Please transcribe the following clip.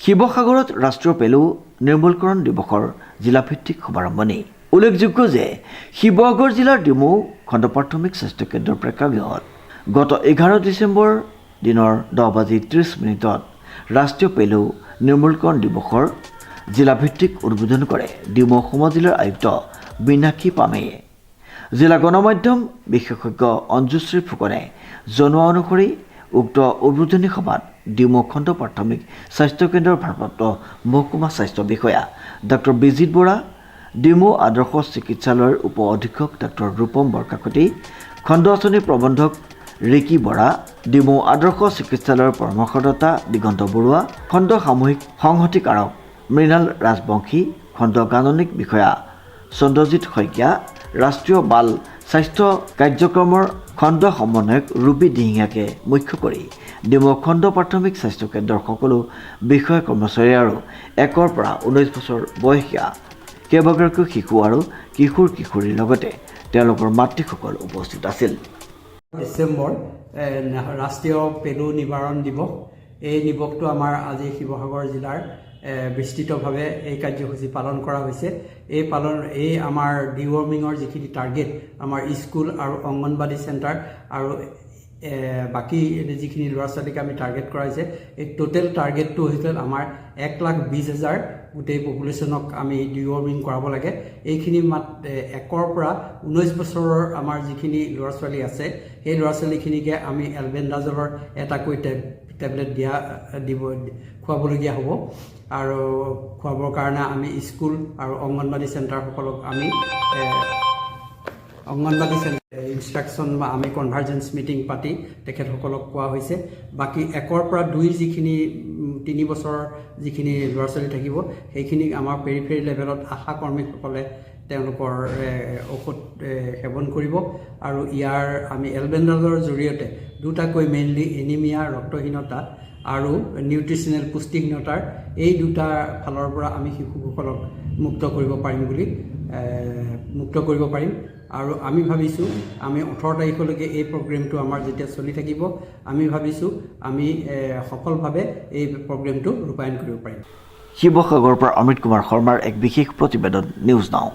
শিৱসাগৰত ৰাষ্ট্ৰীয় পেলু নিৰ্মূলকৰণ দিৱসৰ জিলাভিত্তিক শুভাৰম্ভণি উল্লেখযোগ্য যে শিৱসাগৰ জিলাৰ ডিমৌ খণ্ড প্ৰাথমিক স্বাস্থ্য কেন্দ্ৰৰ প্ৰেক্ষাগৃহত গত 11 ডিচেম্বৰ দিনৰ 10:30 ৰাষ্ট্ৰীয় পেলু নিৰ্মূলকৰণ দিৱসৰ জিলাভিত্তিক উদ্বোধন কৰে ডিমৌ সমজিলাৰ আয়ুক্ত বিনাক্ষী পামেয়ে। জিলা গণমাধ্যম বিশেষজ্ঞ অঞ্জুশ্ৰী ফুকনে জনোৱা অনুসৰি উক্ত উদ্বোধনী সভাত ডিমৌ খণ্ড প্ৰাথমিক স্বাস্থ্য কেন্দ্ৰৰ ভাৰপ্ৰাপ্ত মহকুমা স্বাস্থ্য বিষয়া ডক্টৰ বিজিত বৰা, ডিমৌ আদৰ্শ চিকিৎসালয়ৰ উপ অধীক্ষক ডক্টৰ ৰূপম বৰকাকতি, খণ্ড আঁচনি প্ৰবন্ধক ৰিকি বৰা, ডিমৌ আদৰ্শ চিকিৎসালয়ৰ পৰামৰ্শদাতা দিগন্ত বৰুৱা, খণ্ড সামূহিক সংহতিকাৰক মৃণাল ৰাজবংশী, খণ্ড গাণনিক বিষয়া চন্দ্ৰজিৎ শইকীয়া, ৰাষ্ট্ৰীয় বাল স্বাস্থ্য কাৰ্যক্ৰমৰ খণ্ড সমন্বয়ক ৰূপী দিহিঙীয়াকে মুখ্য কৰি ডিমৌ খণ্ড প্ৰাথমিক স্বাস্থ্য কেন্দ্ৰৰ সকলো বিষয়া কৰ্মচাৰী আৰু 1 পৰা 19 বছৰ বয়সীয়া কেইবাগৰাকীও শিশু আৰু কিশোৰীৰ লগতে তেওঁলোকৰ মাতৃসকল উপস্থিত আছিল। ডিচেম্বৰ ৰাষ্ট্ৰীয় পেলু নিবাৰণ দিৱস। এই দিৱসটো আমাৰ আজি শিৱসাগৰ জিলাৰ বিস্তৃতভাৱে এই কাৰ্যসূচী পালন কৰা হৈছে। এই আমাৰ ডিৱৰ্মিঙৰ যিখিনি টাৰ্গেট আমাৰ স্কুল আৰু অংগনবাদী চেণ্টাৰ আৰু বাকী যিখিনি ল'ৰা ছোৱালীক আমি টাৰ্গেট কৰা হৈছে, এই টোটেল টাৰ্গেটটো হৈছে আমাৰ 1,20,000 গোটেই পপুলেশ্যনক আমি ডিৱৰ্মিং কৰাব লাগে। এইখিনি 1 পৰা 19 বছৰৰ আমাৰ যিখিনি ল'ৰা ছোৱালী আছে সেই ল'ৰা ছোৱালীখিনিকে আমি এলবেণ্ডাজলৰ এটাকৈ টেবলেট খুৱাবলগীয়া হ'ব আৰু খুৱাবৰ কাৰণে আমি স্কুল আৰু অংগনবাদী চেণ্টাৰসকলক আমি অংগনবাদী ইনষ্ট্ৰাকশ্যন বা আমি কনভাৰ্জেঞ্চ মিটিং পাতি তেখেতসকলক কোৱা হৈছে। বাকী 1 পৰা 2 যিখিনি 3 বছৰৰ যিখিনি ল'ৰা ছোৱালী থাকিব সেইখিনিক আমাৰ পেৰিফেৰী লেভেলত আশা কৰ্মীসকলে তেওঁলোকৰ ঔষধ সেৱন কৰিব আৰু ইয়াৰ আমি এলবেণ্ডাজৰ জৰিয়তে 2টাকৈ মেইনলি এনিমিয়া ৰক্তহীনতা আৰু নিউট্ৰিচনেল পুষ্টিহীনতাৰ এই 2টা ফালৰ পৰা আমি শিশুসকলক মুক্ত কৰিব পাৰিম আৰু আমি ভাবিছোঁ আমি 18 তাৰিখলৈকে এই প্ৰগ্ৰেমটো আমাৰ যেতিয়া চলি থাকিব আমি ভাবিছোঁ আমি সফলভাৱে এই প্ৰগ্ৰেমটো ৰূপায়ণ কৰিব পাৰিম। শিৱসাগৰৰ পৰা অমৃত কুমাৰ শৰ্মাৰ এক বিশেষ প্ৰতিবেদন নিউজ নাও।